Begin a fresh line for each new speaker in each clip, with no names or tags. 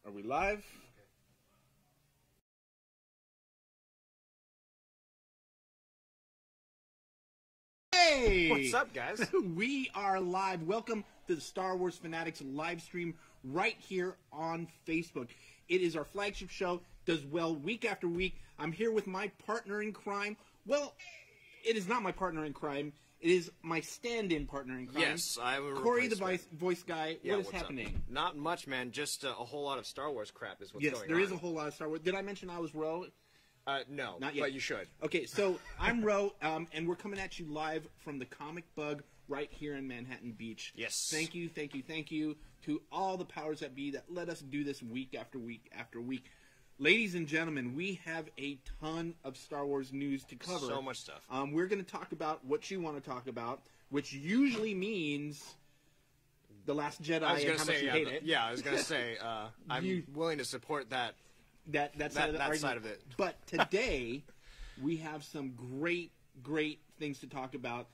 Are we live? Hey!
What's up, guys?
We are live. Welcome to the Star Wars Fanatics live stream right here on Facebook. It is our flagship show, does well week after week. I'm here with my partner in crime. Well, it is not my partner in crime. It is my stand-in partner in crime.
Yes, I'm a
Corey, the voice guy.
Yeah,
what is
what's
happening?
Up? Not much, man. Just a whole lot of Star Wars crap is what's going on.
Yes, there is a whole lot of Star Wars. Did I mention I was Ro?
No,
not yet.
But you should.
Okay, so I'm Ro, and we're coming at you live from the Comic Bug right here in Manhattan Beach.
Yes.
Thank you to all the powers that be that let us do this week after week after week. Ladies and gentlemen, we have a ton of Star Wars news to cover.
So much stuff.
We're going to talk about what you want to talk about, which usually means The Last Jedi and how much you hate it.
Yeah, I was going to say, I'm willing to support that. That side of it.
But today, we have some great things to talk about.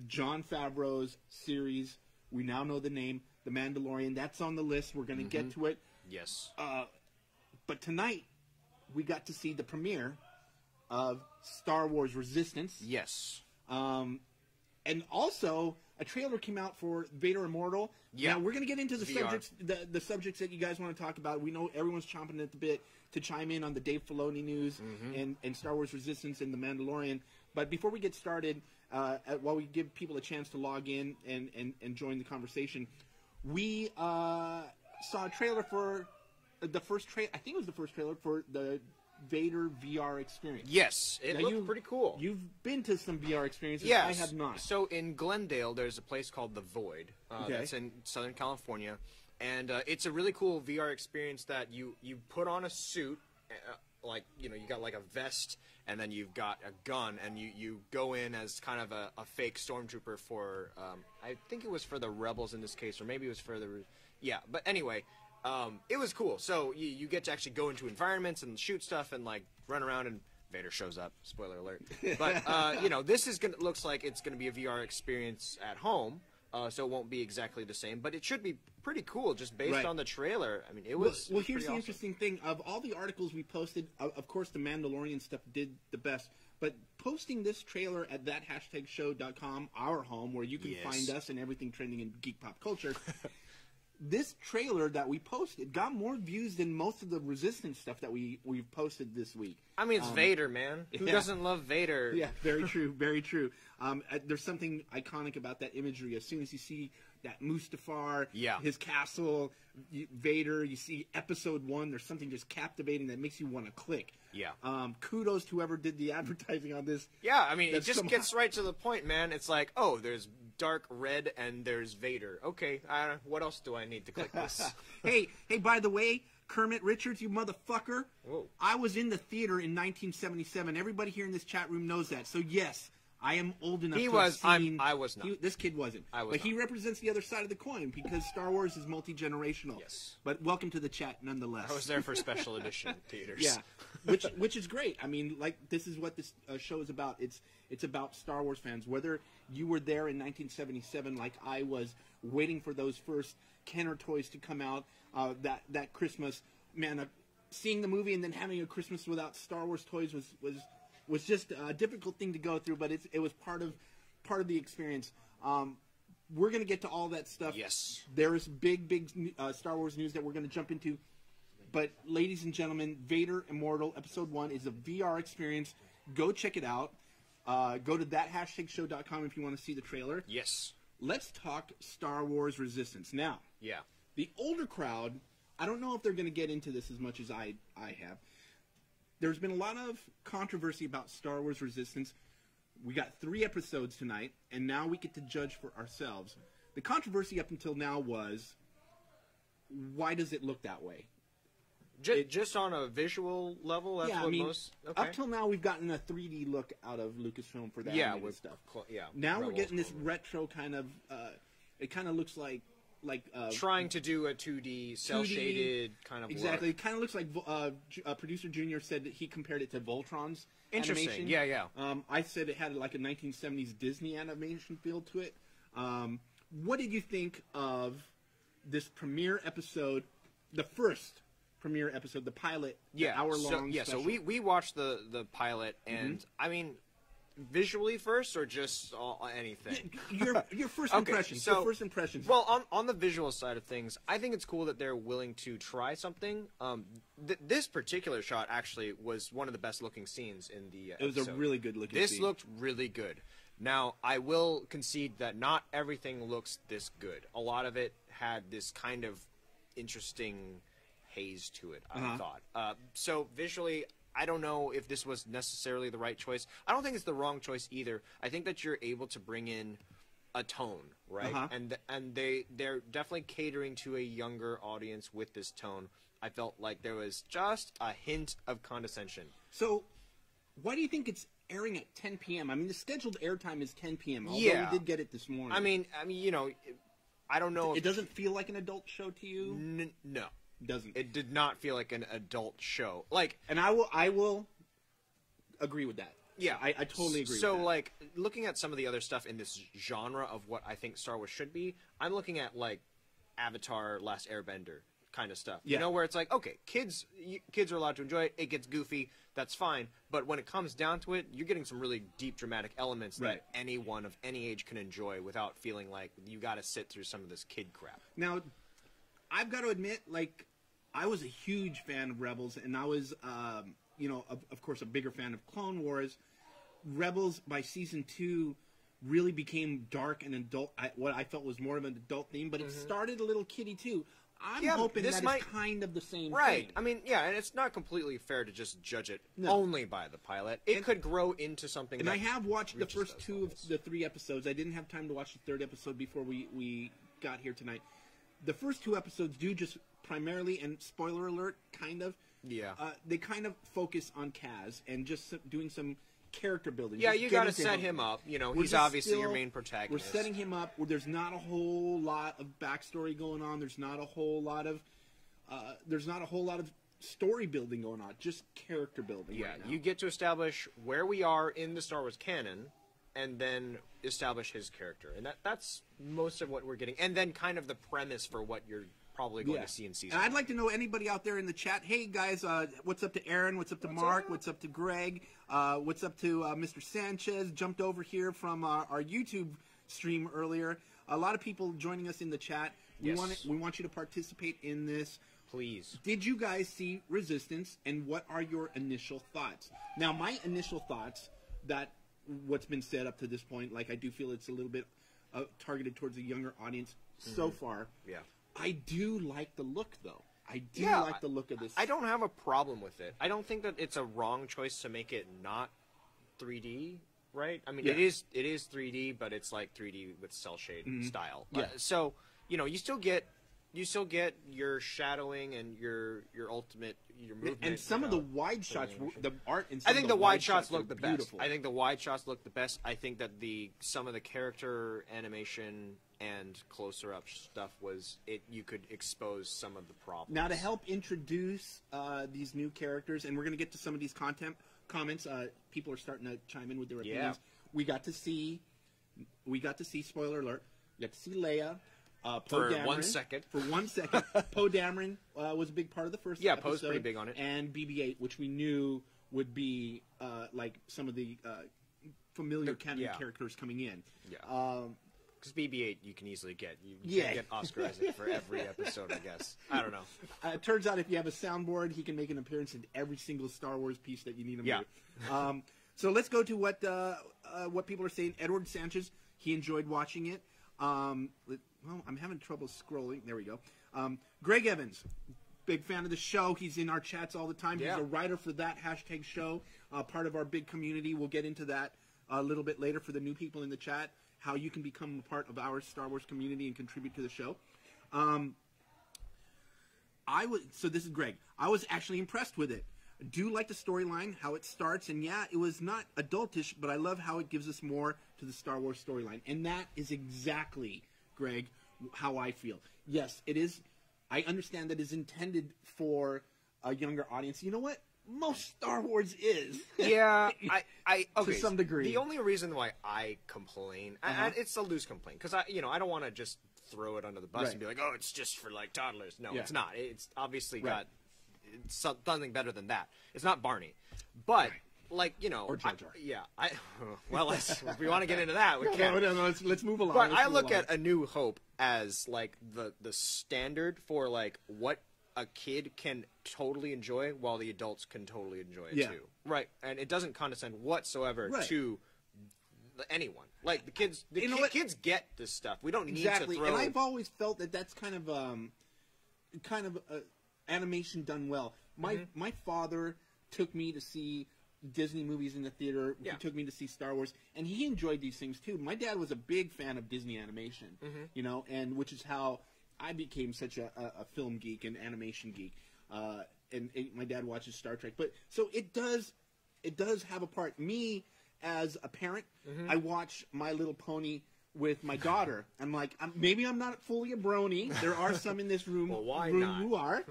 Jon Favreau's series, we now know the name, The Mandalorian. That's on the list. We're going to get to it.
Yes.
But tonight, we got to see the premiere of Star Wars Resistance.
Yes.
And also, a trailer came out for Vader Immortal.
Yeah.
Now, we're going to get into the
VR.
subjects, the subjects that you guys want to talk about. We know everyone's chomping at the bit to chime in on the Dave Filoni news and Star Wars Resistance and The Mandalorian. But before we get started, while we give people a chance to log in and join the conversation, we saw a trailer for the first trailer. I think it was the first trailer for the Vader VR experience.
Yes, it looked pretty cool.
You've been to some VR experiences.
Yes.
I have not.
So in Glendale, there's a place called The Void. That's in Southern California. And it's a really cool VR experience that you put on a suit, like, you got like a vest, and then you've got a gun, and you go in as kind of a fake stormtrooper for, I think it was for the Rebels in this case, or maybe it was for the, yeah, but anyway, it was cool. So you get to actually go into environments and shoot stuff and like run around, and Vader shows up. Spoiler alert. But this is looks like it's gonna be a VR experience at home, so it won't be exactly the same. But it should be pretty cool just based on the trailer. I mean, it was.
Well, here's the interesting thing: of all the articles we posted, of course, the Mandalorian stuff did the best. But posting this trailer at that#show.com, our home, where you can find us and everything trending in geek pop culture. This trailer that we posted got more views than most of the Resistance stuff that we've posted this week.
I mean, it's Vader, man. Who doesn't love Vader?
Yeah, very true, very true. There's something iconic about that imagery. As soon as you see that Mustafar, his castle, Vader, you see Episode 1, there's something just captivating that makes you want to click.
Yeah.
Kudos to whoever did the advertising on this.
Yeah, I mean, it just gets right to the point, man. It's like, oh, there's dark red and there's Vader. Okay, what else do I need to click this?
hey, by the way, Kermit Richards, you motherfucker.
Whoa.
I was in the theater in 1977. Everybody here in this chat room knows that. So, yes, I am old enough to have seen...
I was not.
This kid wasn't. But he represents the other side of the coin because Star Wars is multi-generational.
Yes.
But welcome to the chat nonetheless.
I was there for special edition theaters.
Yeah, which is great. I mean, like, this is what this show is about. It's about Star Wars fans. Whether you were there in 1977 like I was, waiting for those first Kenner toys to come out that Christmas, man, seeing the movie and then having a Christmas without Star Wars toys was just a difficult thing to go through, but it was part of the experience. We're going to get to all that stuff.
Yes.
There is big Star Wars news that we're going to jump into. But, ladies and gentlemen, Vader Immortal Episode 1 is a VR experience. Go check it out. Go to that#show.com if you want to see the trailer.
Yes.
Let's talk Star Wars Resistance. Now, the older crowd, I don't know if they're going to get into this as much as I have. There's been a lot of controversy about Star Wars Resistance. We got 3 episodes tonight, and now we get to judge for ourselves. The controversy up until now was, why does it look that way?
Just on a visual level, that's what most... Okay.
Up till now, we've gotten a 3D look out of Lucasfilm for that animated stuff. Now we're getting this retro kind of... it kind of looks like
trying to do a 2D, cel-shaded kind of
exactly.
look.
It kind of looks like producer Junior said that he compared it to Voltron's
Interesting.
animation.
Yeah.
I said it had like a 1970s Disney animation feel to it. What did you think of this premiere episode, the first premiere episode, the pilot,
yeah,
the hour-long
so
special.
we watched the pilot, and I mean, visually first or just anything?
Your first impressions.
So,
your first impressions.
Well, on the visual side of things, I think it's cool that they're willing to try something. This particular shot actually was one of the best looking scenes in the episode.
It was a really good looking
This
scene.
looked really good. Now, I will concede that not everything looks this good. A lot of it had this kind of interesting haze to it, I thought. So visually, I don't know if this was necessarily the right choice. I don't think it's the wrong choice either. I think that you're able to bring in a tone, right? And they're definitely catering to a younger audience with this tone. I felt like there was just a hint of condescension.
So, why do you think it's airing at 10 p.m.? I mean, the scheduled airtime is 10 p.m. Although
Yeah.
we did get it this morning.
I mean, you know, I don't know.
It doesn't feel like an adult show to you.
No,
Doesn't.
it did not feel like an adult show. Like,
And I will agree with that.
yeah,
I totally agree.
So,
with that.
like, looking at some of the other stuff in this genre of what I think Star Wars should be, I'm looking at like Avatar: Last Airbender kind of stuff.
Yeah.
You know, where it's like, okay, kids are allowed to enjoy it. It gets goofy. That's fine. But when it comes down to it, you're getting some really deep dramatic elements
Right.
that anyone of any age can enjoy without feeling like you got to sit through some of this kid crap.
Now, I've got to admit, like, I was a huge fan of Rebels, and I was, you know, of course, a bigger fan of Clone Wars. Rebels, by season 2, really became dark and adult. What I felt was more of an adult theme, but it started a little kiddie too. I'm hoping
this
that
might-
it's kind of the same
Right.
thing.
I mean, yeah, and it's not completely fair to just judge it only by the pilot. It could grow into something.
And
that
I have watched the
reaches
first
those
2
levels.
of the 3 episodes. I didn't have time to watch the 3rd episode before we got here tonight. The first 2 episodes do just primarily, and spoiler alert, kind of.
Yeah.
They kind of focus on Kaz and just doing some character building.
Yeah,
just
you got to
getting
set him up. You know,
We're
he's
just
obviously your
still-
main protagonist.
We're setting him up. There's not a whole lot of backstory going on. There's not a whole lot of story building going on. Just character building.
Yeah,
right now.
you get to establish where we are in the Star Wars canon, and then establish his character, and that's most of what we're getting, and then kind of the premise for what you're probably going to see in season.
And I'd like to know anybody out there in the chat. Hey guys, what's up to Aaron? What's up to Mark?
up?
What's up to Greg? What's up to Mr. Sanchez? Jumped over here from our YouTube stream earlier. A lot of people joining us in the chat. We
Yes.
want you to participate in this.
Please.
Did you guys see Resistance, and what are your initial thoughts? Now, my initial thoughts, that what's been said up to this point, like I do feel it's a little bit targeted towards a younger audience so far.
Yeah.
I do like the look, though. I do
Yeah,
like the look of this.
I don't have a problem with it. I don't think that it's a wrong choice to make it not 3D, right? I mean,
Yeah.
it is 3D, but it's like 3D with cell shade style.
Yeah.
So, you know, you still get your shadowing and your movement.
and some of the wide shots, the art in some
I think
of
the
the
wide shots
are
look the
beautiful.
best. I think the wide shots look the best. I think that some of the character animation and closer up stuff you could expose some of the problems.
Now, to help introduce these new characters, and we're going to get to some of these comments, people are starting to chime in with their opinions. We got to see, spoiler alert, we got to see Leia. Poe
For
Dameron,
1 second.
For 1 second. Poe Dameron was a big part of the first episode.
Poe's pretty big on it.
And BB-8, which we knew would be like some of the familiar canon characters coming in.
Yeah. Because BB-8 you can easily get. You
Yeah.
can get Oscar Isaac for every episode, I guess. I don't know.
It turns out if you have a soundboard, he can make an appearance in every single Star Wars piece that you need him to. So let's go to what people are saying. Edward Sanchez, he enjoyed watching it. Well, I'm having trouble scrolling. There we go. Greg Evans, big fan of the show. He's in our chats all the time.
Yeah.
He's a writer for that hashtag show, part of our big community. We'll get into that a little bit later for the new people in the chat, how you can become a part of our Star Wars community and contribute to the show. So this is Greg. I was actually impressed with it. I do like the storyline, how it starts, and yeah, it was not adultish, but I love how it gives us more to the Star Wars storyline. And that is exactly, Greg, how I feel. Yes, it is. I understand that it's intended for a younger audience. You know what? Most Star Wars is.
Yeah, okay.
To some degree.
The only reason why I complain, it's a loose complaint, because I don't want to just throw it under the bus and be like, oh, it's just for like toddlers. No,
Yeah.
it's not. It's obviously got something better than that. It's not Barney, but like
or Jar Jar.
Well, if we want to get into that, we can.
No, let's move along.
But I look at A New Hope as like the standard for like what a kid can totally enjoy, while the adults can totally enjoy it too. Right, and it doesn't condescend whatsoever to anyone. Like the kids, kids get this stuff. We don't need to throw.
And I've always felt that that's kind of animation done well. My father took me to see Disney movies in the theater. He took me to see Star Wars, and he enjoyed these things too. My dad was a big fan of Disney animation, you know, and which is how I became such a film geek and animation geek. And my dad watches Star Trek, but so it does have a part. Me as a parent, I watch My Little Pony with my daughter. I'm like, maybe I'm not fully a brony. There are some in this room, who are,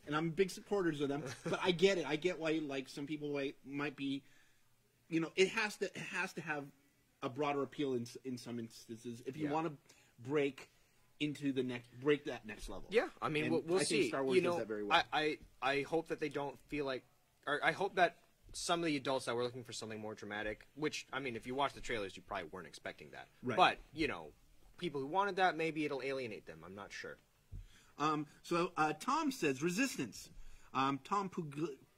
and I'm big supporters of them. But I get it. I get why like some people might be, you know, it has to have a broader appeal in some instances if you want to break that next level.
Yeah, I mean, we'll see.
Star Wars does that very well.
I hope that they don't feel like, or I hope that some of the adults that were looking for something more dramatic, which, I mean, if you watch the trailers, you probably weren't expecting that. Right. But, you know, people who wanted that, maybe it'll alienate them. I'm not sure.
So Tom says, Resistance. Tom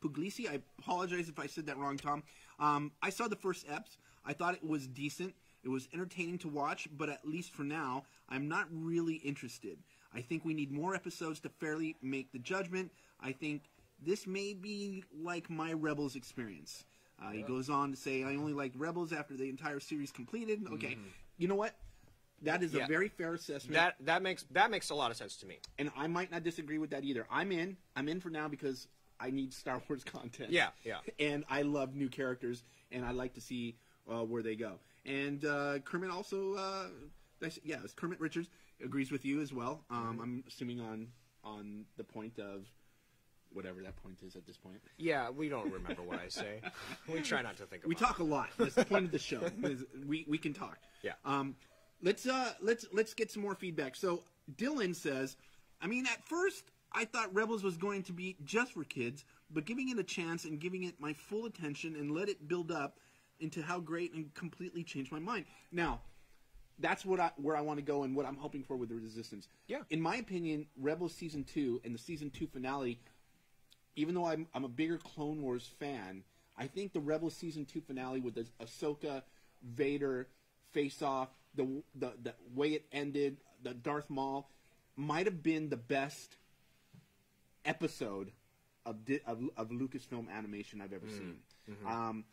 Puglisi, I apologize if I said that wrong, Tom. I saw the first eps. I thought it was decent. It was entertaining to watch, but at least for now, I'm not really interested. I think we need more episodes to fairly make the judgment. I think this may be like my Rebels experience. He goes on to say, I only liked Rebels after the entire series completed. Okay, you know what? That is a very fair assessment.
That makes a lot of sense to me.
And I might not disagree with that either. I'm in for now because I need Star Wars content.
Yeah.
And I love new characters, and I like to see where they go. And Kermit also, Kermit Richards agrees with you as well. I'm assuming on the point of whatever that point is at this point.
Yeah, we don't remember what I say. We try not to think about it.
We talk a lot. That's the point of the show. We can talk.
Yeah.
Let's get some more feedback. So Dylan says, I mean, at first I thought Rebels was going to be just for kids, but giving it a chance and giving it my full attention and let it build up into how great and completely changed my mind. Now, that's where I want to go and what I'm hoping for with the Resistance. Yeah. In my opinion, Rebels Season 2 and the Season 2 finale, even though I'm a bigger Clone Wars fan, I think the Rebels Season 2 finale with the Ahsoka, Vader face-off, the way it ended, the Darth Maul, might have been the best episode of Lucasfilm animation I've ever seen.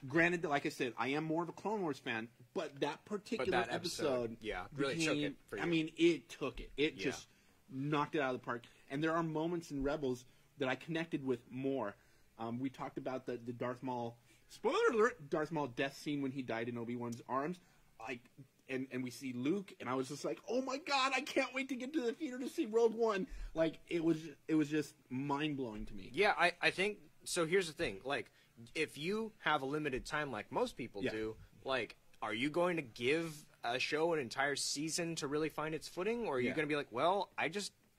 Granted, like I said, I am more of a Clone Wars fan, but that particular episode
really took it for you.
I mean, it took it. It just knocked it out of the park. And there are moments in Rebels that I connected with more. We talked about the Darth Maul, spoiler alert, Darth Maul death scene when he died in Obi-Wan's arms. And we see Luke, and I was just like, oh my god, I can't wait to get to the theater to see Rogue One. Like, it was just mind-blowing to me.
Yeah, I think, so here's the thing, like, if you have a limited time like most people do, like, are you going to give a show an entire season to really find its footing? Or are you going to be like, well, I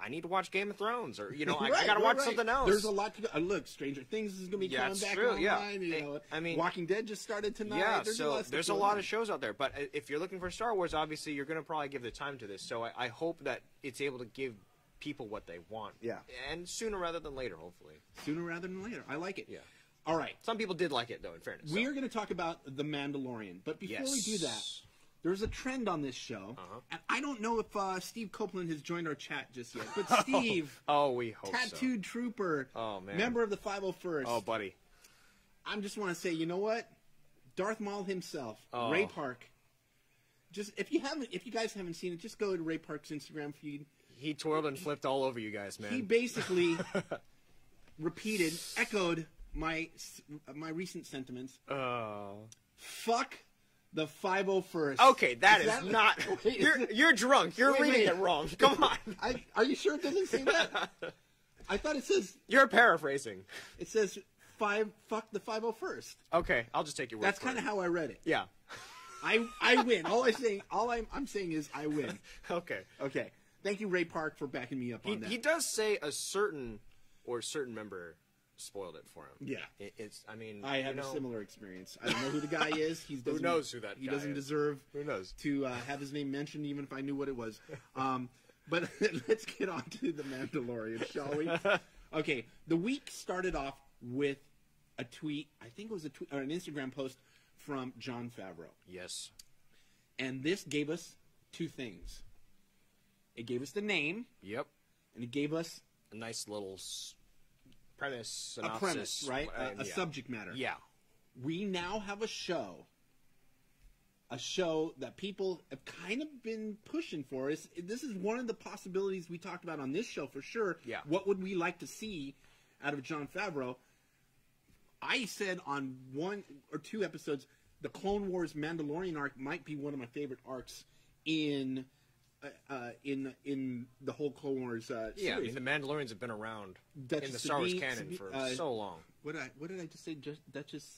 need to watch Game of Thrones, or, you know, I got to watch something else.
There's a lot to go. Look, Stranger Things is going to be coming back online. You know, I mean, Walking Dead just started tonight.
Yeah, there's a lot of shows out there. But if you're looking for Star Wars, obviously, you're going to probably give the time to this. So I hope that it's able to give people what they want. Yeah. And sooner rather than later, hopefully.
Sooner rather than later. I like it.
Yeah.
All right.
Some people did like it, though, in fairness.
We are going to talk about The Mandalorian. But before we do that, there's a trend on this show. And I don't know if Steve Copeland has joined our chat just yet. But Steve,
we hope
tattooed trooper, member of the 501st.
Oh, buddy.
I just want to say, you know what? Darth Maul himself, Ray Park. Just if you guys haven't seen it, just go to Ray Park's Instagram feed.
He twirled and flipped all over you guys, man.
He basically echoed my recent sentiments. Fuck the 501st.
Okay, that is not. You're drunk. You're reading it wrong. Come on.
Are you sure it doesn't say that? I thought it says.
You're paraphrasing.
It says fuck the 501st.
Okay, I'll just take your word.
That's kind of how I read it.
Yeah.
I win. All I'm saying is I win.
Okay.
Thank you, Ray Park, for backing me up on that.
He does say a certain or a certain member spoiled it for him.
Yeah.
It's. I mean,
I have a similar experience. I don't know who the guy is.
Who knows who that guy is?
He doesn't deserve
Who knows?
to have his name mentioned, even if I knew what it was. But let's get on to The Mandalorian, shall we? Okay, the week started off with a tweet. I think it was a tweet or an Instagram post from Jon Favreau.
Yes.
And this gave us two things. It gave us the name.
Yep.
And it gave us
a nice little premise, synopsis.
A premise, right? A subject matter.
Yeah.
We now have a show that people have kind of been pushing for. This is one of the possibilities we talked about on this show for sure.
Yeah.
What would we like to see out of Jon Favreau? I said on 1 or 2 episodes, the Clone Wars Mandalorian arc might be one of my favorite arcs in the whole Clone Wars series.
Yeah, I mean, the Mandalorians have been around in the Star Wars canon for so long.
What did I just say? Duchess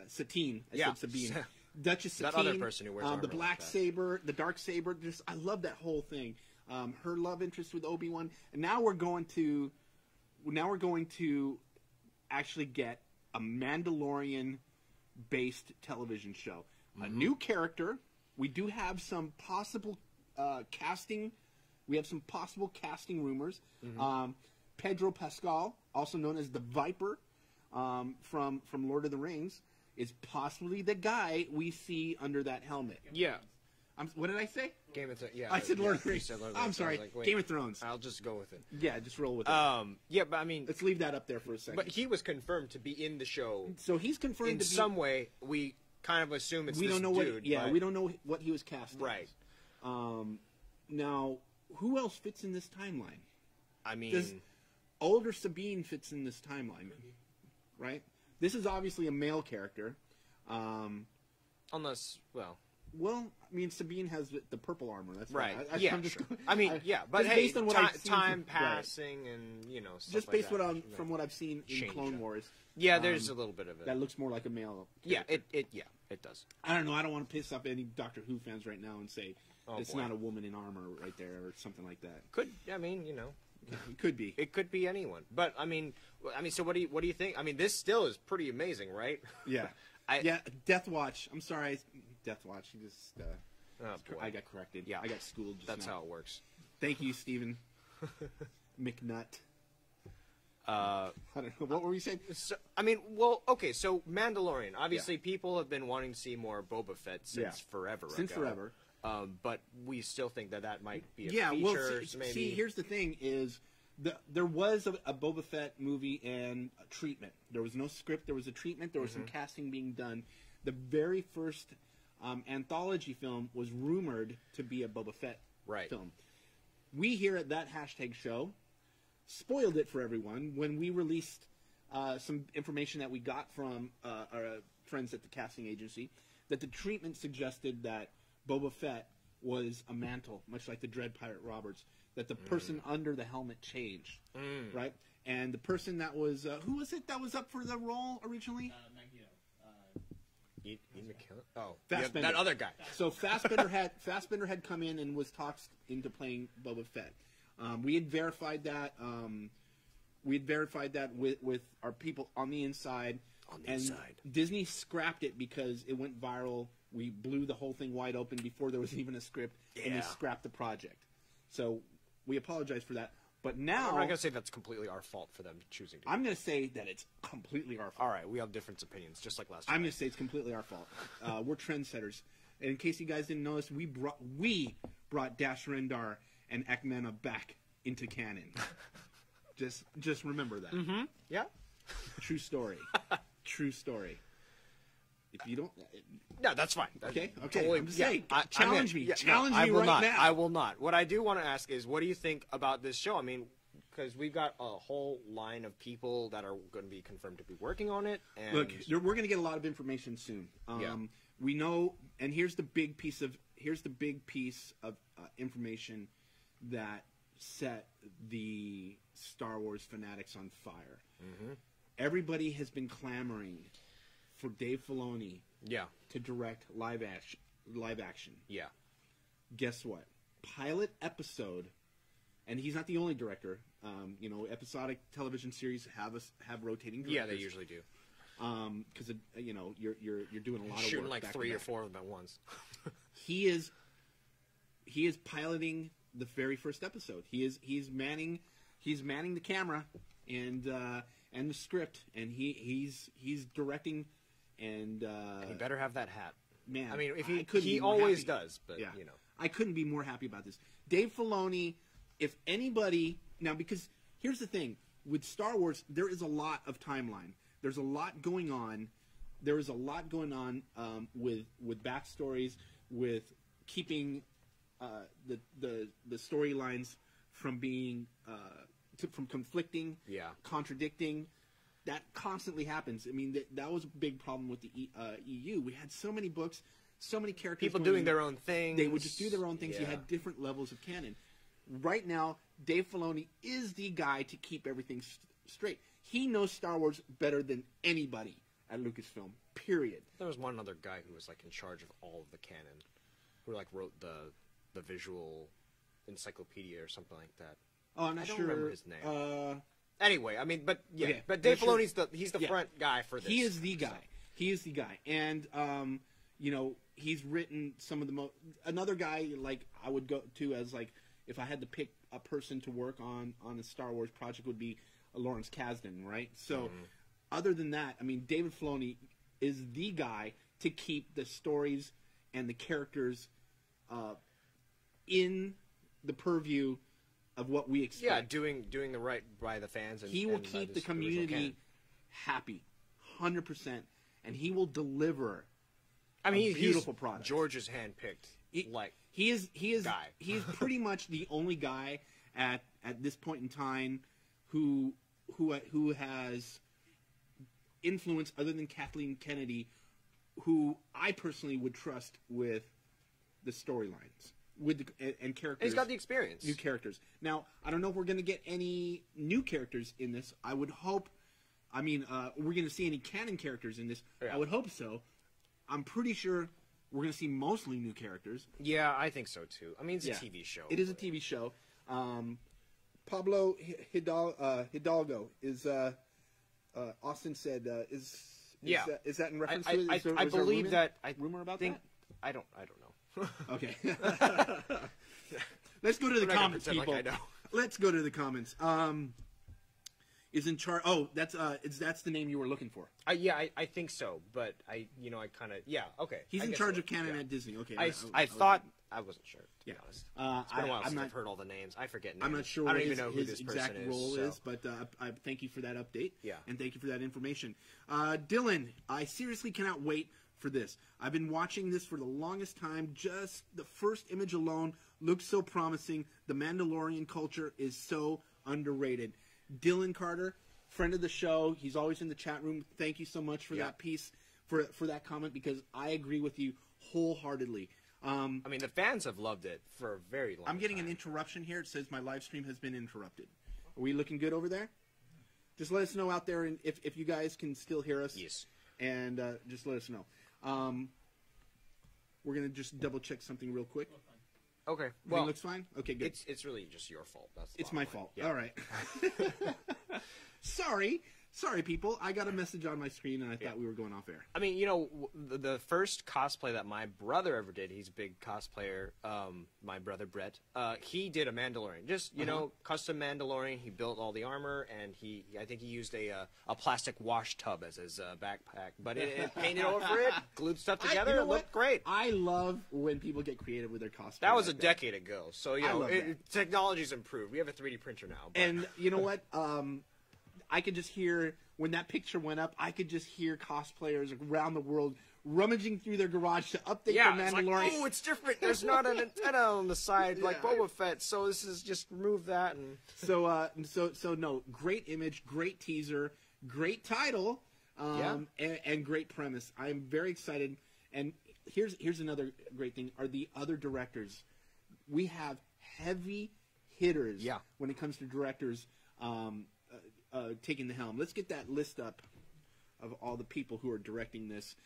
Satine. I
Yeah.
said Sabine. Duchess Satine.
That other person who wears armor
the
like
black
that.
saber, the dark saber. I love that whole thing. Her love interest with Obi-Wan, and now we're going to actually get a Mandalorian-based television show. A new character. We do have some possible casting. We have some possible casting rumors. Pedro Pascal, also known as the Viper, from Lord of the Rings, is possibly the guy we see under that helmet.
Yeah.
What did I say?
Game of Thrones. Yeah.
I said Lord of the
you
Rings.
said Lord of the
I'm
Rings. I
sorry.
was like, wait,
Game of Thrones.
I'll just go with it.
Yeah, just roll with it.
Yeah, but I mean,
Let's leave that up there for a second.
but he was confirmed to be in the show.
So he's confirmed
In
to be.
some way, we kind of assume it's
we
this
don't know
dude.
what. Yeah,
but-
we don't know what he was cast as.
Right.
Now, who else fits in this timeline?
I mean,
Does older Sabine fits in this timeline, right? This is obviously a male character.
unless, well,
Well, I mean, Sabine has the purple armor. That's
right.
why.
Yeah,
I'm just,
sure. I mean, yeah, but
just
hey,
based on what I've seen
time
from- right.
passing and, you know, stuff
just
like
based
that.
from what I've seen in
Change
Clone
that.
Wars.
Yeah, there's a little bit of it.
That looks more like a male.
Yeah,
character.
it does.
I don't know. I don't want to piss off any Doctor Who fans right now and say
Oh,
it's
boy.
not a woman in armor right there or something like that.
Could, I mean, you know,
It could be.
it could be anyone. But I mean, so what do you think? I mean, this still is pretty amazing, right?
Yeah. Yeah. Death Watch. I'm sorry. Death Watch. You just.
Oh, boy.
I got corrected.
Yeah.
I got schooled. Just
That's
now.
how it works.
Thank you, Stephen McNutt.
Uh,
I don't know. What were you saying?
So, I mean, well, okay, so Mandalorian. Obviously, people have been wanting to see more Boba Fett since forever
Since
ago.
forever.
But we still think that might be a
Yeah,
feature.
well,
so maybe.
see, here's the thing: is there was a Boba Fett movie and a treatment. There was no script. There was a treatment. There was some casting being done. The very first anthology film was rumored to be a Boba Fett film. We here at that hashtag show spoiled it for everyone when we released some information that we got from our friends at the casting agency that the treatment suggested that Boba Fett was a mantle, much like the Dread Pirate Roberts, that the person under the helmet changed, right? And the person that was, who was it that was up for the role originally?
Ian McKellen? Oh,
Fassbender.
that other guy.
So Fassbender had come in and was talked into playing Boba Fett. We had verified that. With our people on the inside. Disney scrapped it because it went viral. We blew the whole thing wide open before there was even a script, and we scrapped the project. So we apologize for that. But now
I'm not gonna say that's completely our fault for them choosing to.
I'm going to say that it's completely our fault.
All right, we have different opinions, just like last time.
I'm going to say it's completely our fault. We're trendsetters. And in case you guys didn't notice, we brought Dash Rendar and Ekmena back into canon. Just remember that.
Mm-hmm. Yeah.
True story. True story. If you don't,
No, that's fine.
okay.
Totally,
I'm just saying. Challenge me.
I
Challenge me
will
right
not.
now.
I will not. What I do want to ask is, what do you think about this show? I mean, because we've got a whole line of people that are going to be confirmed to be working on it. And
Look, we're going to get a lot of information soon. We know, and here's the big piece of information that set the Star Wars fanatics on fire.
Mm-hmm.
Everybody has been clamoring for Dave Filoni to direct live action.
Yeah.
Guess what? Pilot episode and he's not the only director. You know, episodic television series have rotating directors.
Yeah, they usually do.
Because you know you're doing a lot of
shooting
work
like
back
3
to
or
back.
4 of them at once.
He is piloting the very first episode. He's manning the camera and the script, and he's directing and
he better have that hat.
Man,
I mean, if
I couldn't
he
be more
always
happy.
does, but
Yeah.
you know.
I couldn't be more happy about this. Dave Filoni, if anybody now, because here's the thing with Star Wars, there is a lot of timeline. There's a lot going on. There is a lot going on with backstories, with keeping the storylines from being from conflicting, contradicting. That constantly happens. I mean, that was a big problem with the EU. We had so many books, so many characters.
People doing their own things.
They would just do their own things.
Yeah.
You had different levels of canon. Right now, Dave Filoni is the guy to keep everything straight. He knows Star Wars better than anybody at Lucasfilm, period.
There was one other guy who was like in charge of all of the canon, who like wrote the visual encyclopedia or something like that.
Oh, I'm not
I don't
sure.
remember his name. Anyway, I mean, but yeah,
Okay,
but Dave
sure.
Filoni's the front guy for this.
He is the guy.
So.
He is the guy, and you know, he's written some of the most. Another guy like I would go to as like if I had to pick a person to work on a Star Wars project would be Lawrence Kasdan, right? So, other than that, I mean, David Filoni is the guy to keep the stories and the characters in the purview of what we expect.
Yeah, doing the right by the fans. And
he will
and by
keep the
this original
community
canon.
happy, 100%, and he will deliver.
I mean,
beautiful
he's
product.
George's handpicked.
He is
guy.
He is pretty much the only guy at this point in time who has influence other than Kathleen Kennedy, who I personally would trust with the storylines and characters.
He's got the experience.
New characters. Now, I don't know if we're going to get any new characters in this. I would hope. I mean, we're going to see any canon characters in this.
Yeah.
I would hope so. I'm pretty sure we're going to see mostly new characters.
Yeah, I think so too. I mean, it's a TV show.
It is a TV show. Pablo Hidalgo is. Austin said, "Is that in reference to it?
I believe that. I
rumor about
think,
that.
I don't know.
Okay. Let's go to the comments, people.
Like I know.
Let's go to the comments. Is in charge. Oh, that's the name you were looking for.
I think so, but I kind of okay.
He's in charge of canon at Disney. Okay.
I thought I wasn't sure. To be honest, it's been a while since I've heard all the names. I forget names.
I'm not sure
I
what
don't even know who
his
this
exact
person
role
is,
is, but I thank you for that update.
Yeah.
And thank you for that information. Dylan, I seriously cannot wait for this. I've been watching this for the longest time. Just the first image alone looks so promising. The Mandalorian culture is so underrated. Dylan Carter, friend of the show. He's always in the chat room. Thank you so much for that piece, for that comment, because I agree with you wholeheartedly.
I mean, the fans have loved it for a very long time.
I'm getting an interruption here. It says my live stream has been interrupted. Are we looking good over there? Just let us know out there, and if you guys can still hear us.
Yes.
And just let us know. We're going to just double-check something real quick.
Okay.
Well, it looks fine? Okay, good.
It's really just your fault.
It's my fault.
Yeah.
All right. Sorry, people. I got a message on my screen, and I thought we were going off air.
I mean, the first cosplay that my brother ever did, he's a big cosplayer, my brother Brett, he did a Mandalorian. Just, custom Mandalorian. He built all the armor, and I think he used a plastic wash tub as his backpack. But it painted over it, glued stuff together, it looked great.
I love when people get creative with their cosplay.
That was a decade ago. So,
that.
Technology's improved. We have a 3D printer now. But.
And you know what? I could just hear, when that picture went up, I could just hear cosplayers around the world rummaging through their garage to update their Mandalorian.
It's like, it's different. There's not an antenna on the side like Boba Fett, so this is just remove that. And
So no, great image, great teaser, great title, and great premise. I'm very excited. And here's another great thing: are the other directors. We have heavy hitters when it comes to directors. Taking the helm. Let's get that list up of all the people who are directing this.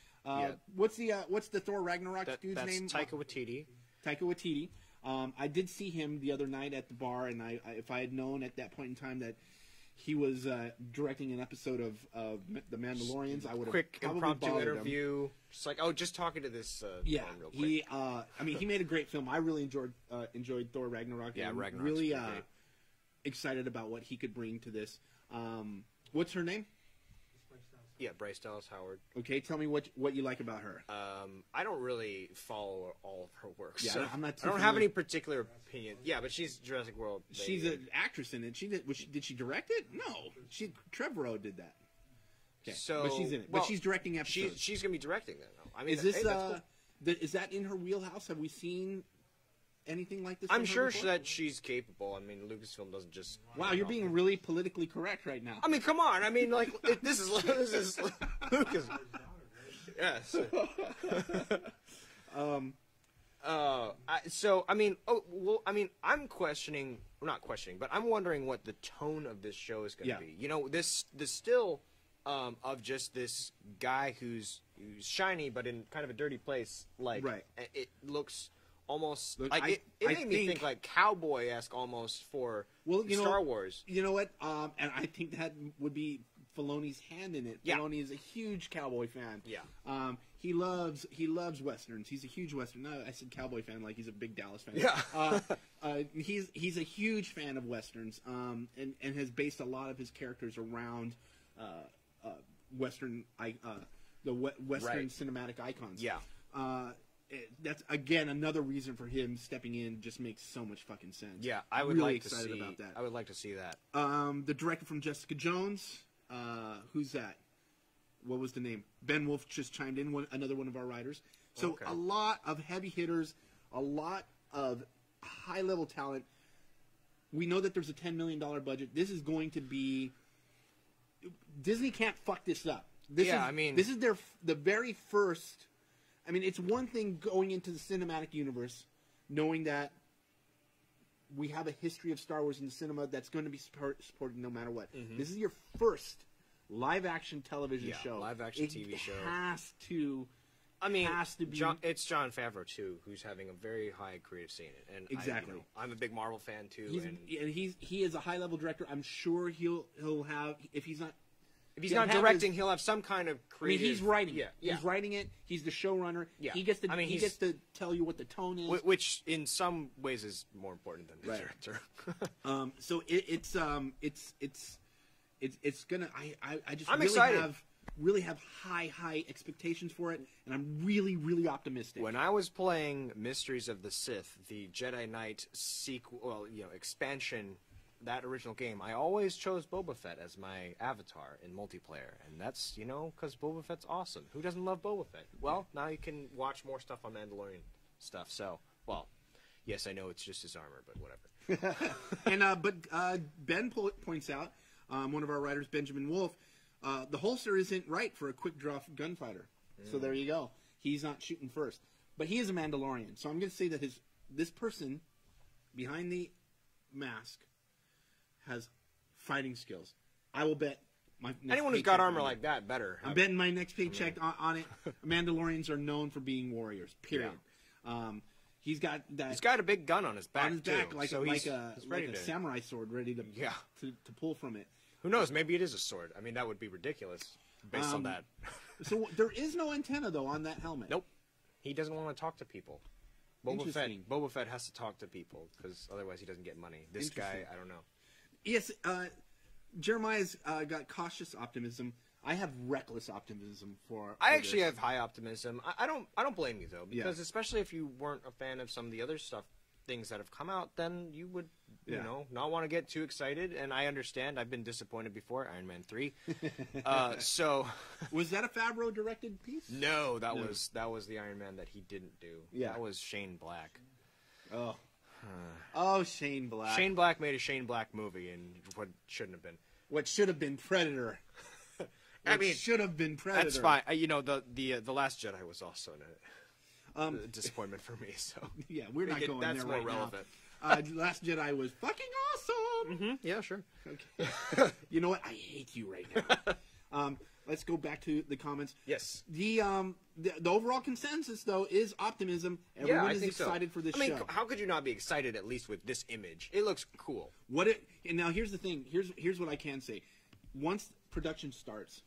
What's the Thor Ragnarok dude's name?
That's Taika Waititi.
Taika Waititi. I did see him the other night at the bar, and if I had known at that point in time that he was directing an episode of The Mandalorians, I would have
quick
probably
impromptu
bothered
interview. Just like, just talking to this.
Yeah,
man real quick.
I mean, he made a great film. I really enjoyed Thor Ragnarok.
Yeah,
I'm
Ragnarok's
really
pretty great.
excited about what he could bring to this. What's her name?
Yeah, Bryce Dallas Howard.
Okay, tell me what you like about her.
I don't really follow all of her work.
Yeah,
so
I'm not too
I don't
familiar.
have any particular opinion. Yeah, but she's Jurassic World.
She's an actress in it. Did she direct it? No, Trevorrow did that. Okay,
So,
but she's in it.
well,
But she's directing episodes.
She's gonna be directing that. Though. I mean,
Is this
hey, that's cool.
is that in her wheelhouse? Have we seen anything like this?
I'm
from her
sure
before?
that she's capable. I mean, Lucasfilm doesn't just.
Wow, you're being really politically correct right now.
I mean, come on. I mean, like this is Lucas. Yes. So I mean, I'm questioning, not questioning, but I'm wondering what the tone of this show is going to be. You know, this still of just this guy who's shiny but in kind of a dirty place. Like,
right.
It looks almost
Look,
like it made me think like cowboy-esque almost for Star Wars.
You know what? And I think that would be Filoni's hand in it.
Yeah.
Filoni is a huge cowboy fan.
Yeah.
He loves westerns. He's a huge western. No, I said cowboy fan like he's a big Dallas fan.
Yeah.
He's a huge fan of westerns. And has based a lot of his characters around western western cinematic icons.
Yeah.
That's again another reason for him stepping in. Just makes so much fucking sense.
Yeah, I would
really
like to see
about that.
I would like to see that.
The director from Jessica Jones. Who's that? What was the name? Ben Wolf just chimed in. Another one of our writers. So
Okay.
a lot of heavy hitters, a lot of high level talent. We know that there's a $10 million budget. This is going to be. Disney can't fuck this up. This is the very first. I mean, it's one thing going into the cinematic universe, knowing that we have a history of Star Wars in the cinema that's going to be supported no matter what. Mm-hmm. This is your first live-action television show.
Live-action TV show.
It has to.
I mean,
has to be.
It's Jon Favreau too, who's having a very high creative say in it. And
exactly.
I'm a big Marvel fan too.
He is a high-level director. I'm sure he'll have if he's not.
If he's not directing, he'll have some kind of creative.
I mean, he's writing it.
Yeah.
He's writing it. He's the showrunner.
Yeah.
He gets to. He gets to tell you what the tone is,
which in some ways is more important than the director.
So it's gonna. I just
I'm
really
excited.
Really have high expectations for it, and I'm really optimistic.
When I was playing Mysteries of the Sith, the Jedi Knight sequel, expansion. That original game, I always chose Boba Fett as my avatar in multiplayer, and that's because Boba Fett's awesome. Who doesn't love Boba Fett? Well, now you can watch more stuff on Mandalorian stuff. So, yes, I know it's just his armor, but whatever.
And but Ben points out, one of our writers, Benjamin Wolf, the holster isn't right for a quick draw gunfighter. So there you go. He's not shooting first, but he is a Mandalorian. So I'm going to say that this person behind the mask has fighting skills. I will bet my next
anyone who's got armor like that better.
I'm betting my next paycheck on it. Mandalorians are known for being warriors. Period. Yeah. He's got that.
He's got a big gun on his back.
On his back,
too.
like a samurai sword, ready to pull from it.
Who knows? Maybe it is a sword. I mean, that would be ridiculous based on that.
So there is no antenna though on that helmet.
Nope. He doesn't want to talk to people. Boba Fett has to talk to people because otherwise he doesn't get money. This guy, I don't know.
Yes, Jeremiah's got cautious optimism. I have reckless optimism for
I actually have high optimism. I don't blame you though, because especially if you weren't a fan of some of the other things that have come out, then you would not want to get too excited. And I understand. I've been disappointed before. Iron Man 3. So
was that a Favreau directed piece?
No, that was the Iron Man that he didn't do. Yeah, that was Shane Black.
Oh, Shane Black.
Shane Black made a Shane Black movie, and what shouldn't have been.
What should have been Predator. Should have been Predator.
That's fine. The Last Jedi was also a disappointment for me. So
yeah, we're not going there right now.
That's more relevant.
Last Jedi was fucking awesome.
Mm-hmm. Yeah, sure.
Okay. You know what? I hate you right now. let's go back to the comments.
Yes.
The overall consensus, though, is optimism. Everyone is excited for this show.
How could you not be excited, at least with this image? It looks cool.
And now here's the thing. Here's what I can say. Once production starts,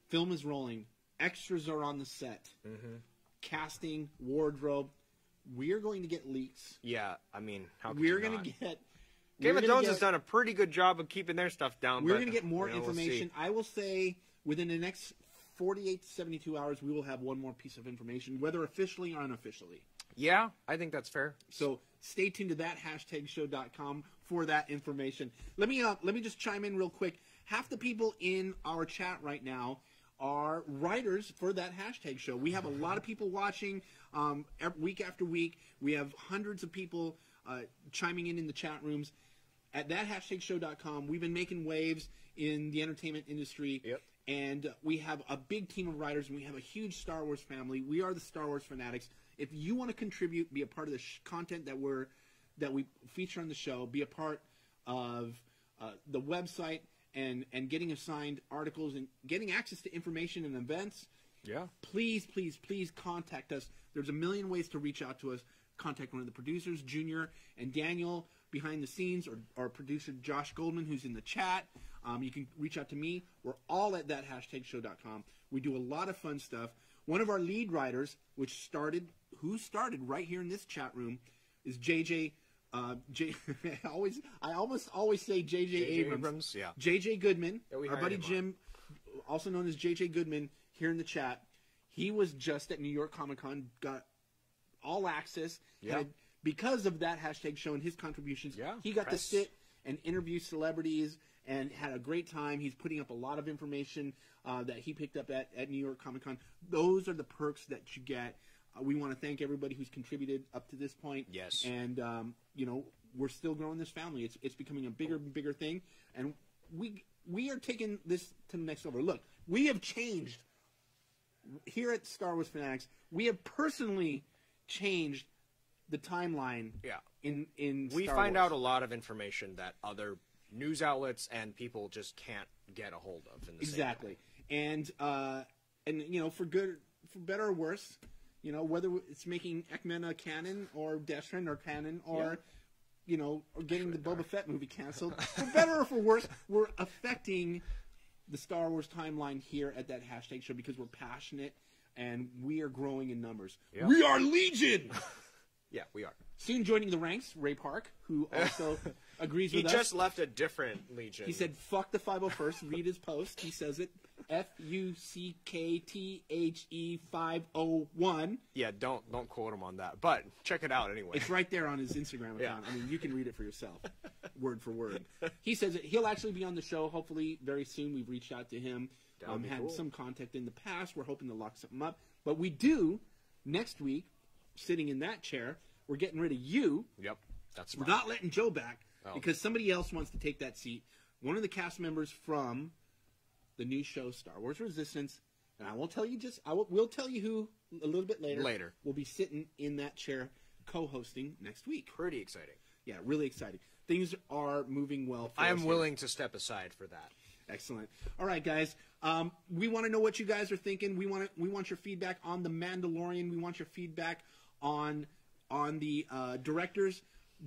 film is rolling, extras are on the set, casting, wardrobe, we're going to get leaks.
Yeah, I mean, how could
we're
you
going
not?
to get...
Game of Thrones has done a pretty good job of keeping their stuff down.
We're going to get more information.
We'll
I will say within the next 48 to 72 hours, we will have one more piece of information, whether officially or unofficially.
Yeah, I think that's fair.
So stay tuned to that #show.com for that information. Let me just chime in real quick. Half the people in our chat right now are writers for that #show. We have a lot of people watching week after week. We have hundreds of people chiming in the chat rooms. At that #show.com, we've been making waves in the entertainment industry.
Yep.
And we have a big team of writers, and we have a huge Star Wars family. We are the Star Wars Fanatics. If you want to contribute, be a part of the content that we feature on the show, be a part of the website, and getting assigned articles and getting access to information and events, please contact us. There's a million ways to reach out to us. Contact one of the producers, Junior and Daniel, behind the scenes, or our producer, Josh Goldman, who's in the chat. You can reach out to me. We're all at that #show.com. We do a lot of fun stuff. One of our lead writers, who started right here in this chat room, is JJ. I almost always say JJ Abrams.
Yeah.
JJ Goodman,
Yeah,
our buddy Jim, also known as JJ Goodman, here in the chat. He was just at New York Comic Con, got all access.
Yeah.
Because of that #show and his contributions, he got to sit and interview celebrities and had a great time. He's putting up a lot of information that he picked up at New York Comic Con. Those are the perks that you get. We want to thank everybody who's contributed up to this point.
Yes.
And, we're still growing this family. It's becoming a bigger and bigger thing. And we are taking this to the next level. Look, we have changed. Here at Star Wars Fanatics, we have personally changed the timeline.
Yeah.
In
we
Star
find
Wars.
out a lot of information that other news outlets and people just can't get a hold of in the
exactly.
same way.
And for better or worse, whether it's making Ekmena canon or Death Stranding or canon or or getting the Boba Fett movie canceled, for better or for worse, we're affecting the Star Wars timeline here at that #show because we're passionate and we are growing in numbers.
Yeah.
We are Legion.
Yeah, we are.
Soon joining the ranks, Ray Park, who also agrees with us.
He just left a different Legion.
He said, "Fuck the 501st." Read his post. He says it. FUCKTHE 501.
Yeah, don't quote him on that, but check it out anyway.
It's right there on his Instagram account.
Yeah.
I mean, you can read it for yourself, word for word. He says it. He'll actually be on the show hopefully very soon. We've reached out to him. Had
cool.
some contact in the past. We're hoping to lock something up. But we do, next week, sitting in that chair, we're getting rid of you.
Yep, that's
We're
right.
not letting Joe back
Oh.
because somebody else wants to take that seat. One of the cast members from the new show Star Wars Resistance, and I won't tell you we'll tell you who a little bit later.
Later.
We'll be sitting in that chair co-hosting next week.
Pretty exciting.
Yeah, really exciting. Things are moving well for
I
us
am
here.
willing to step aside for that.
Excellent. All right, guys. We want to know what you guys are thinking. We want your feedback on The Mandalorian. We want your feedback on the directors.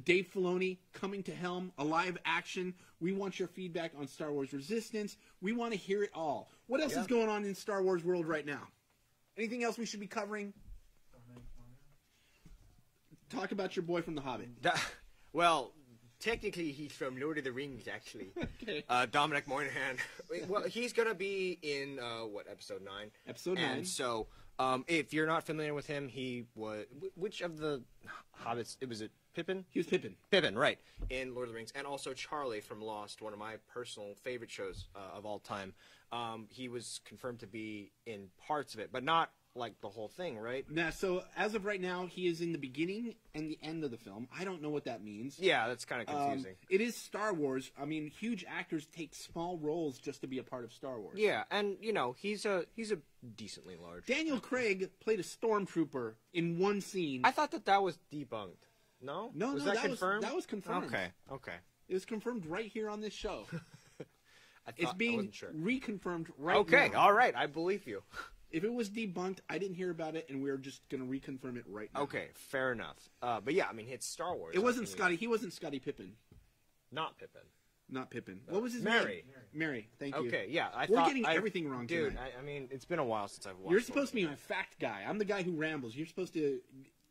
Dave Filoni coming to helm, a live action. We want your feedback on Star Wars Resistance. We want to hear it all. What else is going on in Star Wars world right now? Anything else we should be covering? Talk about your boy from The Hobbit.
Well, technically he's from Lord of the Rings, actually.
Okay.
Dominic Moynihan. Well, he's going to be in, episode 9?
Episode 9.
And so, if you're not familiar with him, he was... Which of the Hobbits... Was it Pippin?
He was Pippin.
Pippin, right. In Lord of the Rings. And also Charlie from Lost, one of my personal favorite shows of all time. He was confirmed to be in parts of it, but not like the whole thing, right?
Now, so as of right now, he is in the beginning and the end of the film. I don't know what that means.
Yeah, that's kind of confusing.
It is Star Wars. I mean, huge actors take small roles just to be a part of Star Wars.
Yeah, and he's a decently large.
Daniel Craig played a stormtrooper in one scene.
I thought that was debunked. No?
No,
was
no,
that confirmed?
that was confirmed.
Okay.
It was confirmed right here on this show. It's being
wasn't sure.
reconfirmed right now.
Okay, all right, I believe you.
If it was debunked, I didn't hear about it, and we're just going to reconfirm it right now.
Okay, fair enough. But yeah, I mean, it's Star Wars.
It wasn't Scotty. He wasn't Scottie Pippen.
Not Pippen.
Not Pippen. What was his
Mary.
name? Mary. Thank you.
Okay, yeah.
We're getting everything wrong
dude,
tonight.
I mean, it's been a while since I've watched.
You're supposed to be my fact guy. I'm the guy who rambles. You're supposed to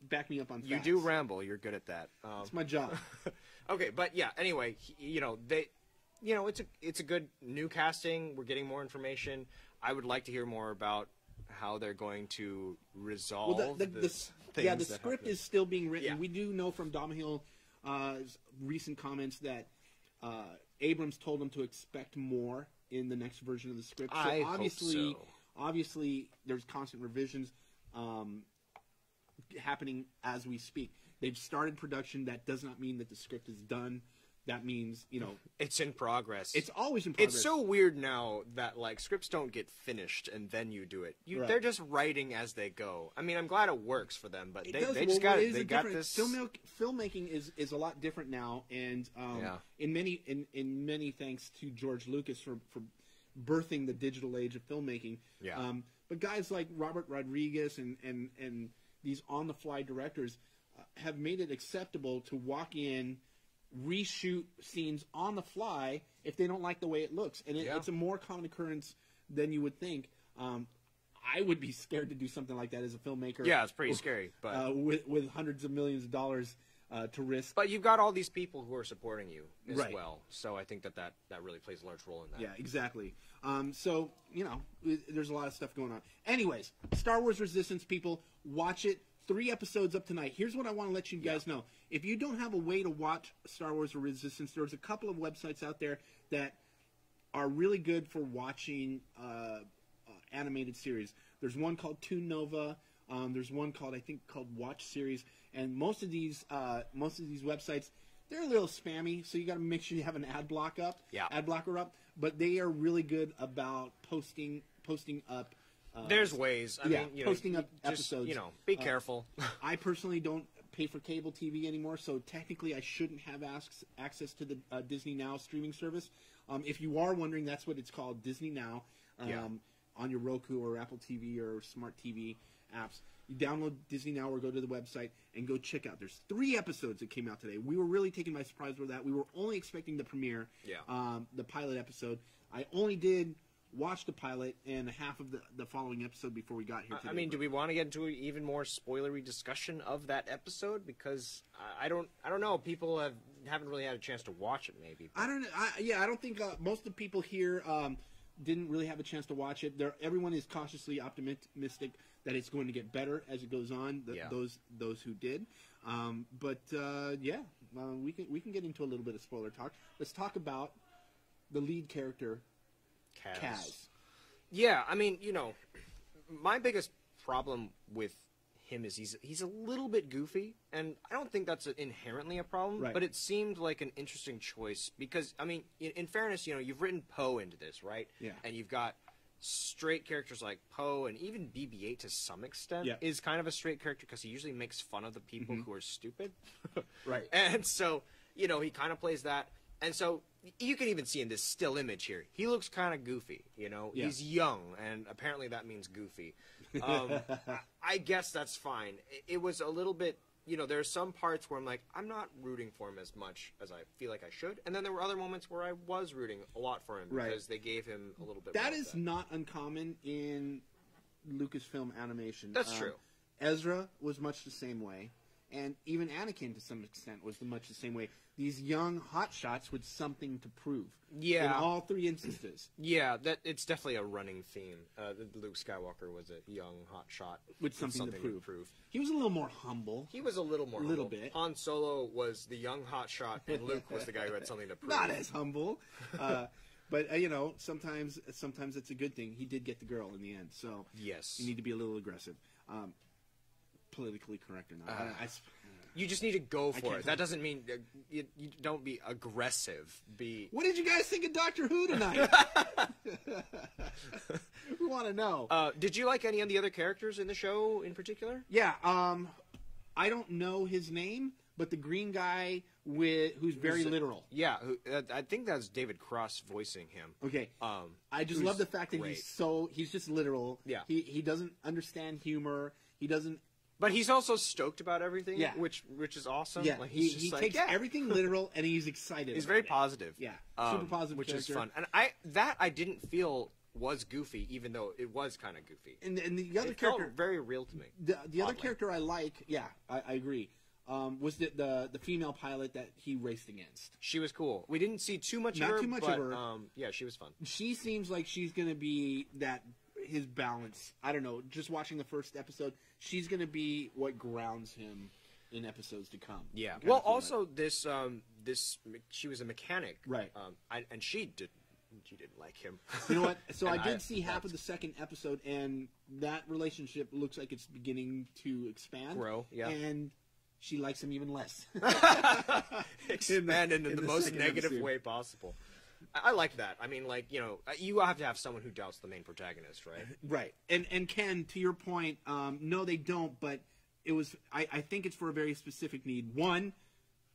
back me up on facts.
You do ramble. You're good at that.
It's my job.
Okay, but yeah. Anyway, it's a good new casting. We're getting more information. I would like to hear more about how they're going to resolve
the script is still being written.
Yeah.
We do know from Domhnall's recent comments that Abrams told him to expect more in the next version of the script. So
I
obviously,
hope so.
Obviously, there's constant revisions happening as we speak. They've started production. That does not mean that the script is done. That means,
it's in progress.
It's always in progress.
It's so weird now that scripts don't get finished and then you do it.
Right.
They're just writing as they go. I mean, I'm glad it works for them, but they
just
got it. They got this.
Filmmaking is a lot different now, and in many thanks to George Lucas for birthing the digital age of filmmaking.
Yeah.
But guys like Robert Rodriguez and these on-the-fly directors have made it acceptable to walk in, reshoot scenes on the fly if they don't like the way it looks, and it's a more common occurrence than you would think. I would be scared to do something like that as a filmmaker.
Yeah, it's pretty scary, but
with hundreds of millions of dollars to risk.
But you've got all these people who are supporting you as
Right.
well, so I think that really plays a large role in that.
Yeah, exactly. So there's a lot of stuff going on. Anyways, Star Wars Resistance, people, watch it. 3 episodes up tonight. Here's what I want to let you guys know. If you don't have a way to watch Star Wars Resistance, there's a couple of websites out there that are really good for watching animated series. There's one called Toon Nova. There's one called Watch Series. And most of these websites, they're a little spammy, so you got to make sure you have an ad blocker up. But they are really good about posting up.
There's ways. I mean,
posting up episodes.
Be careful.
I personally don't pay for cable TV anymore, so technically I shouldn't have access to the Disney Now streaming service. If you are wondering, that's what it's called, Disney Now, on your Roku or Apple TV or Smart TV apps. You download Disney Now or go to the website and go check out. There's 3 episodes that came out today. We were really taken by surprise with that. We were only expecting the premiere, the pilot episode. I only did watch the pilot and half of the following episode before we got here today.
I mean, do we want to get into an even more spoilery discussion of that episode? Because I don't know. People haven't really had a chance to watch it. Maybe
I don't. I don't think most of the people here didn't really have a chance to watch it. Everyone is cautiously optimistic that it's going to get better as it goes on. Those who did, we can get into a little bit of spoiler talk. Let's talk about the lead character. Kaz.
Yeah, I mean, my biggest problem with him is he's a little bit goofy, and I don't think that's inherently a problem,
right.
But it seemed like an interesting choice because, I mean, in fairness, you've written Poe into this, right?
Yeah.
And you've got straight characters like Poe, and even BB-8 to some extent is kind of a straight character because he usually makes fun of the people who are stupid.
Right.
And so, he kind of plays that. And so you can even see in this still image here, he looks kind of goofy, He's young, and apparently that means goofy. I guess that's fine. It was a little bit, there are some parts where I'm like, I'm not rooting for him as much as I feel like I should. And then there were other moments where I was rooting a lot for him because they gave him a little bit more.
That is not uncommon in Lucasfilm animation.
That's true.
Ezra was much the same way. And even Anakin, to some extent, was much the same way. These young hotshots with something to prove.
Yeah.
In all 3 instances.
Yeah, it's definitely a running theme. Luke Skywalker was a young hotshot
with something to prove. He was a little more humble.
He was a little more
humble.
Bit. Han Solo was the young hotshot, and Luke was the guy who had something to prove.
Not as humble. But, sometimes it's a good thing. He did get the girl in the end. So
yes,
you need to be a little aggressive. Politically correct or not.
You just need to go for it. That doesn't mean you don't be aggressive.
What did you guys think of Doctor Who tonight? We want to know.
Did you like any of the other characters in the show in particular?
Yeah. I don't know his name, but the green guy who's very literal.
Yeah, I think that's David Cross voicing him.
Okay. I just love the fact that he's just literal.
Yeah.
He doesn't understand humor. He doesn't.
But he's also stoked about everything,
Yeah.
which is awesome.
Yeah,
Like,
he takes everything literal, and he's excited.
He's
about
very
it.
positive.
Yeah, super positive
which
character.
is fun. And I didn't feel was goofy, even though it was kind of goofy.
And the other
It
character,
felt very real to me.
the other character I like, I agree, was the female pilot that he raced against.
She was cool. We didn't see too much
Not
of her.
too much
but,
of her.
Yeah, she was fun.
She seems like she's going to be his balance. I don't know. Just watching the first episode, she's going to be what grounds him in episodes to come.
Yeah. Well, also this she was a mechanic,
right?
And she didn't like him.
You know what? So I did see half of the second episode, and that relationship looks like it's beginning to expand,
grow. Yeah.
And she likes him even less.
Expand in the most negative
episode.
way possible. I like that. I mean, like, you have to have someone who doubts the main protagonist, right?
Right. And Ken, to your point, no, they don't. But it was. I think it's for a very specific need. One,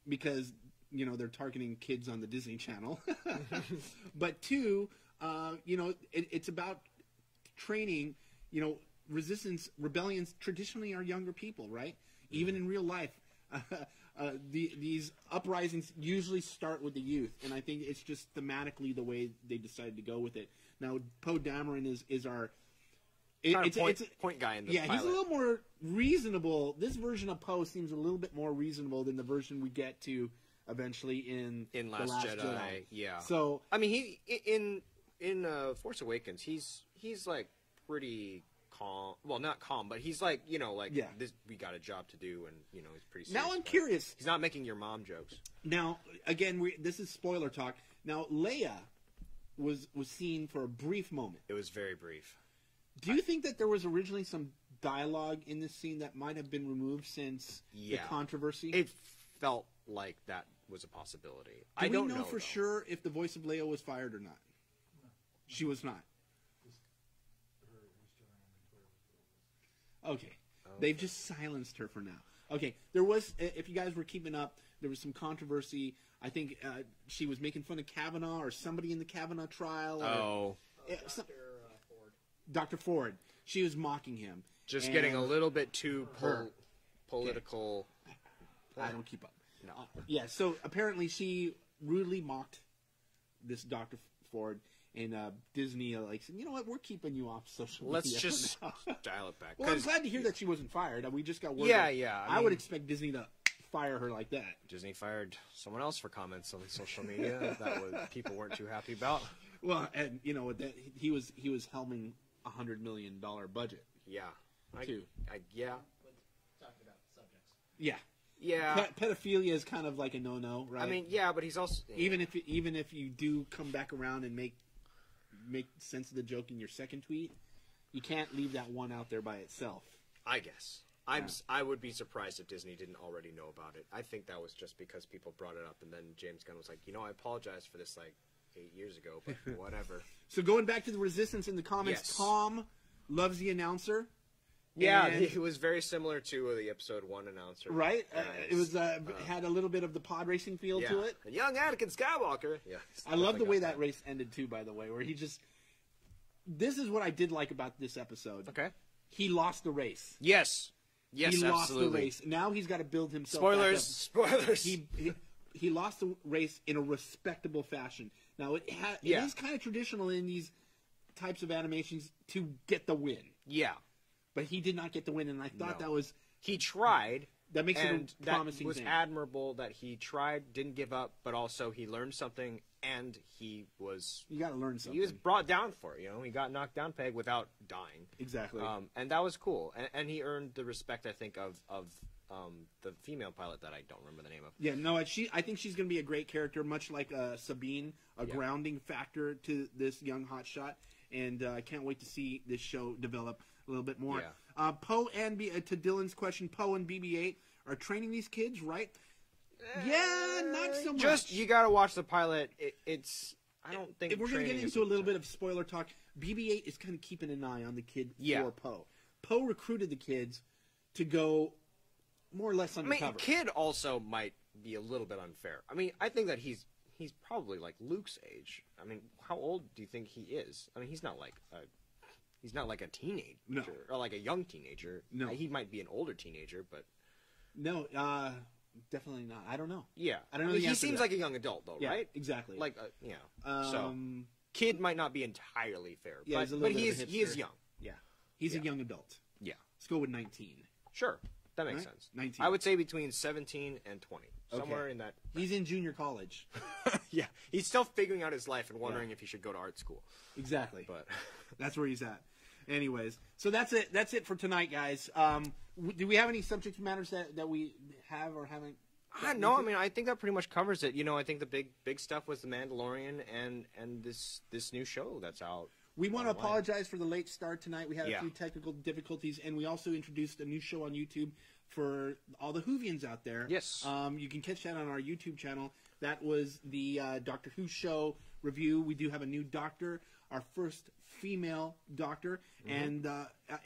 because they're targeting kids on the Disney Channel. But two, it's about training. Resistance, rebellions traditionally are younger people, right? Even in real life. These uprisings usually start with the youth, and I think it's just thematically the way they decided to go with it. Now, Poe Dameron is our
point guy in the pilot.
He's a little more reasonable. This version of Poe seems a little bit more reasonable than the version we get to eventually in
Last Jedi. Yeah.
So
I mean, he in Force Awakens, he's like pretty calm. Well, not calm, but he's like, this, we got a job to do, and he's pretty serious.
Now I'm curious.
He's not making your mom jokes.
Now, again, this is spoiler talk. Now, Leia was seen for a brief moment.
It was very brief.
Do you think that there was originally some dialogue in this scene that might have been removed since the controversy?
It felt like that was a possibility.
I don't know
though.
for sure if the voice of Leia was fired or not. No. She was not. Okay. They've just silenced her for now. Okay. There was, if you guys were keeping up, there was some controversy. I think she was making fun of Kavanaugh or somebody in the Kavanaugh trial. Dr. Ford. She was mocking him.
Just getting a little bit too political.
I don't keep up.
No.
So apparently she rudely mocked this Dr. Ford. And Disney said, you know what, we're keeping you off social media.
Let's just dial it back.
Well, I'm glad to hear that she wasn't fired. We just got word.
Yeah.
I would expect Disney to fire her like that.
Disney fired someone else for comments on social media that people weren't too happy about.
Well, and he was helming $100 million budget.
Yeah.
Too.
Yeah.
Talking about subjects.
Yeah.
Yeah.
Pedophilia is kind of like a no-no, right?
I mean, yeah, but he's also
even if you do come back around and make sense of the joke in your second tweet, you can't leave that one out there by itself.
I guess. I would be surprised if Disney didn't already know about it. I think that was just because people brought it up, and then James Gunn was like, I apologize for this 8 years ago, but whatever.
So going back to the Resistance in the comics,
yes.
Tom loves the announcer.
Yeah, it was very similar to the episode 1 announcer.
Right? It was had a little bit of the pod racing feel to it.
And young Anakin Skywalker. Yeah.
I love the way that race ended too, by the way, where he just... This is what I did like about this episode.
Okay.
He lost the race.
Yes. Yes,
he
absolutely.
lost the race. Now he's got to build himself
Spoilers.
back up.
Spoilers.
He lost the race in a respectable fashion. Now, it is kind of traditional in these types of animations to get the win.
Yeah.
But he did not get the win, and I thought that was...
He tried.
That makes it a promising
that was
thing.
admirable that he tried, didn't give up, but also he learned something, and he was...
You got to learn something.
He was brought down for it, He got knocked down peg without dying.
Exactly.
And that was cool. And he earned the respect, I think, of the female pilot that I don't remember the name of.
Yeah, no, I think she's going to be a great character, much like Sabine, a grounding factor to this young hotshot. And I can't wait to see this show develop a little bit more.
Yeah.
Poe and to Dylan's question, Poe and BB-8 are training these kids, right? Yeah, not so much.
Just you got to watch the pilot. It's I don't think
if we're going to get into a little bit of spoiler talk, BB-8 is kind of keeping an eye on the kid for Poe. Poe recruited the kids to go more or less
I mean,
undercover.
Kid also might be a little bit unfair. I mean, I think that he's probably like Luke's age. I mean, how old do you think he is? I mean, he's not like a teenager or like a young teenager.
No,
he might be an older teenager, but
no, definitely not. I don't know.
Yeah,
I don't know.
He seems like a young adult, though,
yeah,
right?
Exactly.
Like, so Kid might not be entirely fair,
yeah,
but he is young.
Yeah, he's a young adult.
Yeah,
let's go with 19.
Sure, that makes sense.
19.
I would say between 17 and 20, somewhere in that.
He's in junior college.
Yeah, he's still figuring out his life and wondering if he should go to art school.
Exactly,
but
that's where he's at. Anyways, so that's it. That's it for tonight, guys. Do we have any subject matters that we have or haven't?
No, I mean, I think that pretty much covers it. I think the big stuff was the Mandalorian and this new show that's out.
We want to apologize for the late start tonight. We had a few technical difficulties, and we also introduced a new show on YouTube for all the Whovians out there.
Yes.
You can catch that on our YouTube channel. That was the Doctor Who show review. We do have a new doctor, our first female doctor, and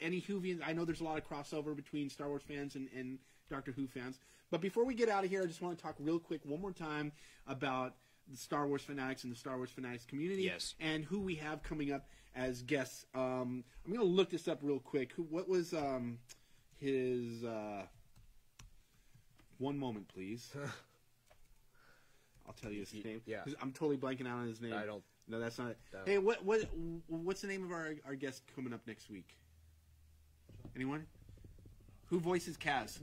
any Whovians. I know there's a lot of crossover between Star Wars fans and Doctor Who fans. But before we get out of here, I just want to talk real quick one more time about the Star Wars Fanatics and the Star Wars Fanatics community, and who we have coming up as guests. I'm going to look this up real quick. What was his? One moment, please. I'll tell you his name. Yeah, I'm totally blanking out on his name.
I don't.
No, that's not it. Hey, what's the name of our guest coming up next week? Anyone? Who voices Kaz?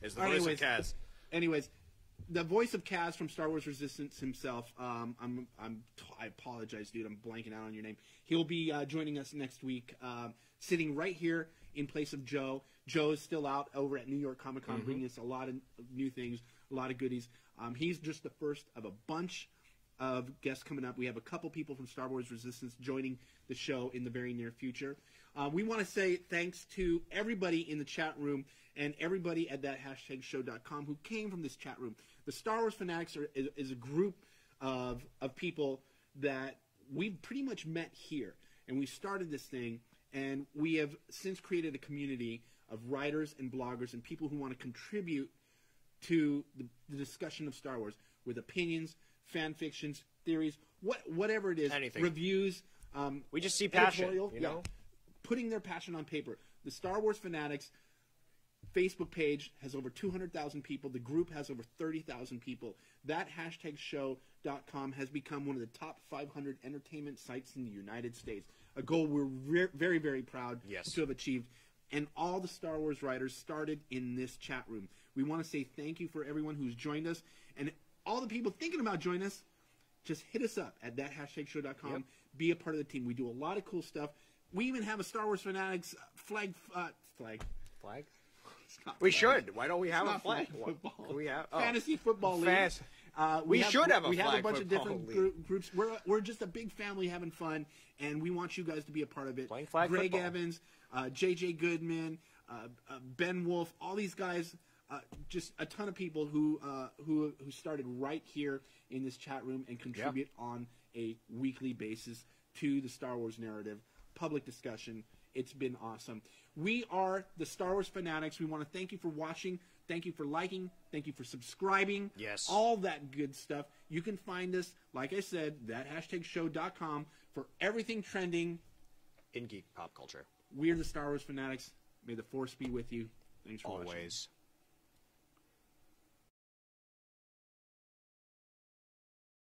Is the voice of Kaz.
Anyways, the voice of Kaz from Star Wars Resistance himself. I apologize, dude. I'm blanking out on your name. He'll be joining us next week, sitting right here in place of Joe. Joe is still out over at New York Comic Con, bringing us a lot of new things, a lot of goodies. He's just the first of a bunch of guests coming up. We have a couple people from Star Wars Resistance joining the show in the very near future. We want to say thanks to everybody in the chat room and everybody at that#show.com who came from this chat room. The Star Wars Fanatics is a group of people that we pretty much met here. And we started this thing, and we have since created a community of writers and bloggers and people who want to contribute to the discussion of Star Wars with opinions, fan fictions, theories, whatever it is,
anything.
Reviews.
We just see passion, you know?
Putting their passion on paper. The Star Wars Fanatics Facebook page has over 200,000 people. The group has over 30,000 people. That #show.com has become one of the top 500 entertainment sites in the United States. A goal we're very, very proud to have achieved. And all the Star Wars writers started in this chat room. We want to say thank you for everyone who's joined us. And all the people thinking about joining us, just hit us up at that #show.com. Yep. Be a part of the team. We do a lot of cool stuff. We even have a Star Wars Fanatics flag?
We should. Why don't we have a flag?
Football.
We have
Fantasy Football League.
We should have a flag.
We have a bunch of different groups. We're just a big family having fun, and we want you guys to be a part of it. Greg Evans, J.J. Goodman, Ben Wolf, all these guys, just a ton of people who started right here in this chat room and contribute on a weekly basis to the Star Wars narrative. Public discussion. It's been awesome. We are the Star Wars Fanatics. We want to thank you for watching. Thank you for liking. Thank you for subscribing.
Yes.
All that good stuff. You can find us, like I said, that #show.com for everything trending
in geek pop culture.
We are the Star Wars Fanatics. May the Force be with you. Thanks for watching.
Always.